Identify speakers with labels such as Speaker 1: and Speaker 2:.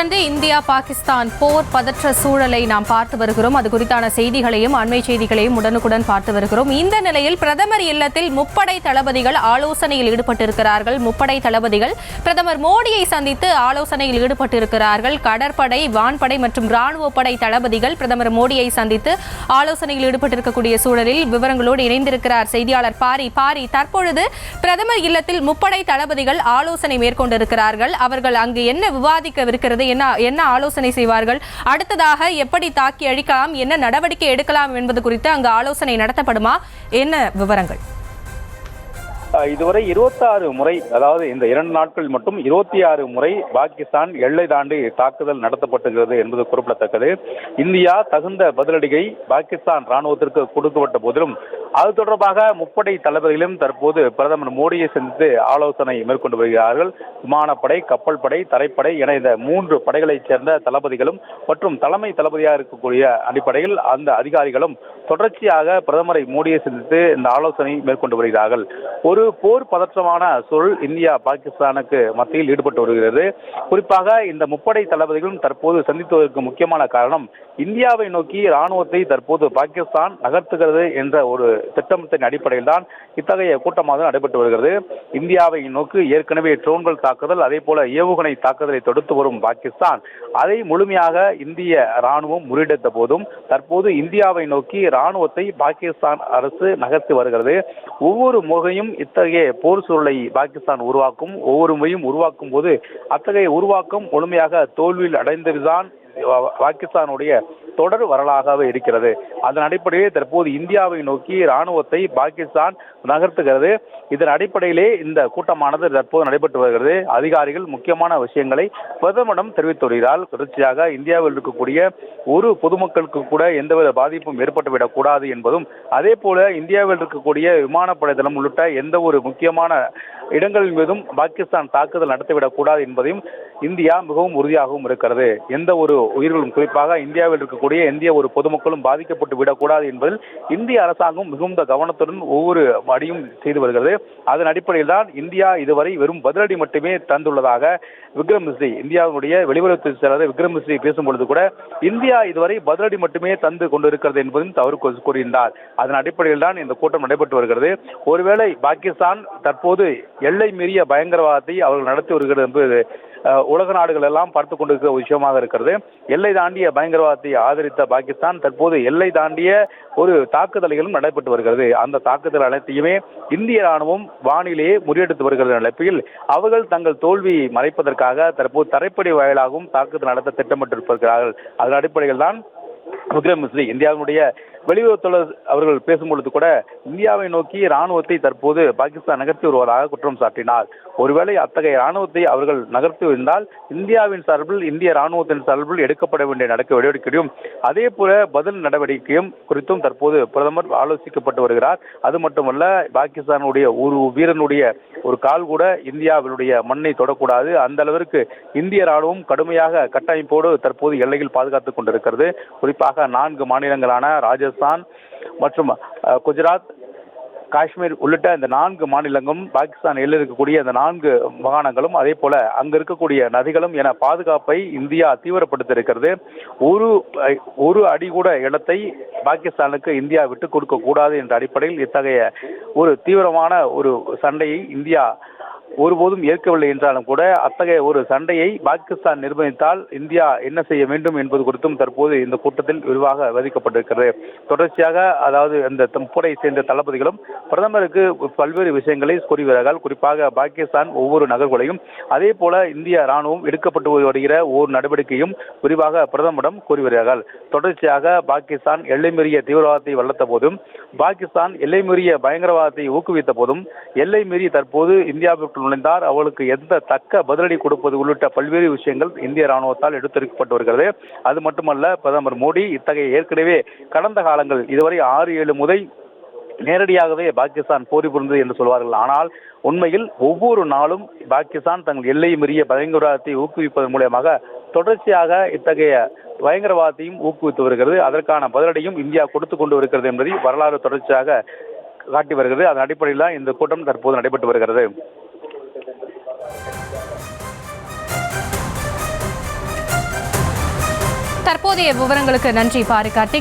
Speaker 1: தொடர்ந்து இந்தியா பாகிஸ்தான் போர் பதற்ற சூழலை நாம் பார்த்து வருகிறோம். அது குறித்தான செய்திகளையும் அண்மை செய்திகளையும் உடனுக்குடன் பார்த்து வருகிறோம். இந்த நிலையில் பிரதமர் இல்லத்தில் முப்படை தளபதிகள் ஆலோசனையில் ஈடுபட்டிருக்கிறார்கள். முப்படை தளபதிகள் பிரதமர் மோடியை சந்தித்து ஆலோசனையில் ஈடுபட்டிருக்கிறார்கள். கடற்படை, வான்படை மற்றும் ராணுவப்படை தளபதிகள் பிரதமர் மோடியை சந்தித்து ஆலோசனையில் ஈடுபட்டிருக்கக்கூடிய சூழலில் விவரங்களோடு இணைந்திருக்கிறார் செய்தியாளர் பாரி. தற்பொழுது பிரதமர் இல்லத்தில் முப்படை தளபதிகள் ஆலோசனை மேற்கொண்டிருக்கிறார்கள். அவர்கள் அங்கு என்ன விவாதிக்கவிருக்கிறது, என்ன ஆலோசனை செய்வார்கள், அடுத்ததாக எப்படி தாக்கி அழிக்கலாம், என்ன நடவடிக்கை எடுக்கலாம் என்பது குறித்து அங்கு ஆலோசனை நடத்தப்படுமா, என்ன விவரங்கள்?
Speaker 2: இதுவரை 26 முறை, அதாவது இந்த 2 நாட்கள் மட்டும் 26 முறை பாகிஸ்தான் எல்லை தாண்டி தாக்குதல் நடத்தப்பட்டுகிறது என்பது குறிப்பிடத்தக்கது. இந்தியா தகுந்த பதிலடியை பாகிஸ்தான் ராணுவத்திற்கு கொடுக்கப்பட்ட போதிலும் அது தொடர்பாக முப்படை தளபதிகளும் தற்போது பிரதமர் மோடியை சந்தித்து ஆலோசனை மேற்கொண்டு வருகிறார்கள். விமானப்படை, கப்பல் படை, தரைப்படை என இந்த 3 படைகளைச் சேர்ந்த தளபதிகளும் மற்றும் தலைமை தளபதியாக இருக்கக்கூடிய அடிப்படையில் அந்த அதிகாரிகளும் தொடர்ச்சியாக பிரதமரை மோடியை சந்தித்து இந்த ஆலோசனை மேற்கொண்டு வருகிறார்கள். ஒரு போர் பதற்றமான சூழல் இந்தியா பாகிஸ்தானுக்கு மத்தியில் ஈடுபட்டு வருகிறது. குறிப்பாக இந்த முப்படை தளபதிகளும் தற்போது சந்தித்துவதற்கு முக்கியமான காரணம், இந்தியாவை நோக்கி ராணுவத்தை தற்போது பாகிஸ்தான் நகர்த்துகிறது என்ற ஒரு திட்டத்தின் அடிப்படையில் தான் இத்தகைய கூட்டமாக நடைபெற்று வருகிறது. இந்தியாவை நோக்கி ஏற்கனவே ட்ரோன்கள் தாக்குதல், அதே போல ஏவுகணை தாக்குதலை தொடுத்து வரும் பாகிஸ்தான் அதை முழுமையாக இந்திய ராணுவம் முறியடித்த போதும் தற்போது இந்தியாவை நோக்கி ராணுவத்தை பாகிஸ்தான் அரசு நகர்த்தி வருகிறது. ஒவ்வொரு முறையும் இத்தகைய போர் சூழலை பாகிஸ்தான் உருவாக்கும், ஒவ்வொரு முறையும் உருவாக்கும் போது அத்தகைய உருவாக்கம் முழுமையாக தோல்வியில் அடைந்ததுதான் பாகிஸ்தானுடைய தொடர் வரலாறாகவே இருக்கிறது. அதன் அடிப்படையில் தற்போது இந்தியாவை நோக்கி ராணுவத்தை பாகிஸ்தான் நகர்த்துகிறது. இதன் அடிப்படையிலே இந்த கூட்டமானது தற்போது நடைபெற்று வருகிறது. அதிகாரிகள் முக்கியமான விஷயங்களை பிரதமரிடம் தெரிவித்து வருகிறார். தொடர்ச்சியாக இந்தியாவில் இருக்கக்கூடிய ஒரு பொதுமக்களுக்கு கூட எந்தவித பாதிப்பும் ஏற்பட்டுவிடக் கூடாது என்பதும், அதே போல இந்தியாவில் இருக்கக்கூடிய விமானப்படை தளம் உள்ளிட்ட எந்த ஒரு முக்கியமான இடங்களின் மீதும் பாகிஸ்தான் தாக்குதல் நடத்திவிடக் கூடாது என்பதையும் இந்தியா மிகவும் உறுதியாகவும் இருக்கிறது. எந்த ஒரு உயிர்களும், குறிப்பாக இந்தியாவில் இருக்கக்கூடிய இந்திய ஒரு பொதுமக்களும் பாதிக்கப்பட்டு விடக்கூடாது என்பதில் இந்திய அரசாங்கம் மிகுந்த கவனத்துடன் ஒவ்வொரு அடியும் செய்து வருகிறது. அதன் அடிப்படையில் தான் இந்தியா இதுவரை வெறும் பதிலடி மட்டுமே தந்துள்ளதாக விக்ரம் மிஸ்ரி, இந்தியாவுடைய வெளியுறவுத்துறை செயலாளர் விக்ரம் மிஸ்ரி பேசும்பொழுது கூட இந்தியா இதுவரை பதிலடி மட்டுமே தந்து கொண்டிருக்கிறது என்பதும் தவறு கூறியிருந்தார். அதன் அடிப்படையில் தான் இந்த கூட்டம் நடைபெற்று வருகிறது. ஒருவேளை பாகிஸ்தான் தற்போது எல்லை மீறிய பயங்கரவாதத்தை அவர்கள் நடத்தி வருகிறது என்பது உலக நாடுகள் எல்லாம் பார்த்துக் கொண்டிருக்கிற விஷயமாக இருக்கிறது. எல்லை தாண்டிய பயங்கரவாதத்தை ஆதரித்த பாகிஸ்தான் தற்போது எல்லை தாண்டிய ஒரு தாக்குதல்களும் நடைபெற்று வருகிறது. அந்த தாக்குதல் அனைத்தையுமே இந்திய ராணுவம் வானிலேயே முறியடித்து வருகிறது நிலையில் அவர்கள் தங்கள் தோல்வியை மறைப்பதற்காக தற்போது தரைப்படை வாயிலாகவும் தாக்குதல் நடத்த திட்டமிட்டிருக்கிறார்கள். அதன் அடிப்படையில் தான் விக்ரம் மிஸ்ரி, இந்தியாவுடைய வெளியுறவுத்துறை அவர்கள் பேசும்பொழுது கூட இந்தியாவை நோக்கி ராணுவத்தை தற்போது பாகிஸ்தான் நகர்த்தி வருவதாக குற்றம் சாட்டினார். ஒருவேளை அத்தகைய ராணுவத்தை அவர்கள் நகர்த்தி இருந்தால் இந்தியாவின் சார்பில், இந்திய ராணுவத்தின் சார்பில் எடுக்கப்பட வேண்டிய நடவடிக்கையும் அதே போல பதில் நடவடிக்கையும் குறித்தும் தற்போது பிரதமர் ஆலோசிக்கப்பட்டு வருகிறார். அது மட்டுமல்ல, பாகிஸ்தானுடைய ஒரு வீரனுடைய ஒரு கால் கூட இந்தியாவினுடைய மண்ணை தொடக்கூடாது, அந்த அளவிற்கு இந்திய ராணுவம் கடுமையாக கட்டமைப்போடு தற்போது எல்லையில் பாதுகாத்துக் கொண்டிருக்கிறது. குறிப்பாக 4 மாநிலங்களான ராஜஸ்தான் மற்றும் குஜராத், காஷ்மீர் உள்ளிட்ட இந்த 4 மாநிலங்களும் பாகிஸ்தான் எல்லையில் இருக்கக்கூடிய இந்த 4 மாகாணங்களும் அதே போல அங்கு இருக்கக்கூடிய நதிகளும் என பாதுகாப்பை இந்தியா தீவிரப்படுத்தி இருக்கிறது. ஒரு அடி கூட இடத்தை பாகிஸ்தானுக்கு இந்தியா விட்டுக் கொடுக்க கூடாது என்ற அடிப்படையில் இத்தகைய ஒரு தீவிரமான ஒரு சண்டையை இந்தியா ஒருபோதும் ஏற்கவில்லை என்றாலும் கூட அத்தகைய ஒரு சண்டையை பாகிஸ்தான் நிர்வகித்தால் இந்தியா என்ன செய்ய வேண்டும் என்பது குறித்தும் தற்போது இந்த கூட்டத்தில் விரிவாக விவாதிக்கப்பட்டிருக்கிறது. தொடர்ச்சியாக, அதாவது இந்த முப்படை சேர்ந்த தளபதிகளும் பிரதமருக்கு பல்வேறு விஷயங்களை கூறுகிறார்கள். குறிப்பாக பாகிஸ்தான் ஒவ்வொரு நகர்களையும் அதே போல இந்திய ராணுவம் எடுக்கப்பட்டு வருகிற ஒரு நடவடிக்கையும் விரிவாக பிரதமரிடம் கூறி வருகிறார்கள். தொடர்ச்சியாக பாகிஸ்தான் எல்லை மீறிய தீவிரவாதத்தை வளர்த்த போதும், பாகிஸ்தான் எல்லை மீறிய பயங்கரவாதத்தை ஊக்குவித்த போதும், எல்லை மீறி தற்போது இந்தியாவிற்கு நுழைந்தார் அவளுக்கு எந்த தக்க பதிலடி கொடுப்பது உள்ளிட்ட பல்வேறு விஷயங்கள் இந்திய ராணுவத்தால் எடுத்துரைக்கப்பட்டு வருகிறது. அது மட்டுமல்ல, பிரதமர் மோடி இத்தகைய ஏற்கனவே கடந்த காலங்கள் இதுவரை 6-7 முறை நேரடியாகவே பாகிஸ்தான் போரி புரிந்தது என்று சொல்வார்கள். ஆனால் உண்மையில் ஒவ்வொரு நாளும் பாகிஸ்தான் தங்கள் எல்லை மீறிய பயங்கரவாதத்தை ஊக்குவிப்பதன் மூலமாக தொடர்ச்சியாக இத்தகைய பயங்கரவாதத்தையும் ஊக்குவித்து வருகிறது. அதற்கான பதிலடியும் இந்தியா கொடுத்து கொண்டு வருகிறது என்பதை வரலாறு தொடர்ச்சியாக காட்டி வருகிறது. அதன் அடிப்படையில் தான் இந்த கூட்டம் தற்போது நடைபெற்று வருகிறது.
Speaker 1: தற்போதைய விவரங்களுக்கு நன்றி பாரி கார்த்திக்.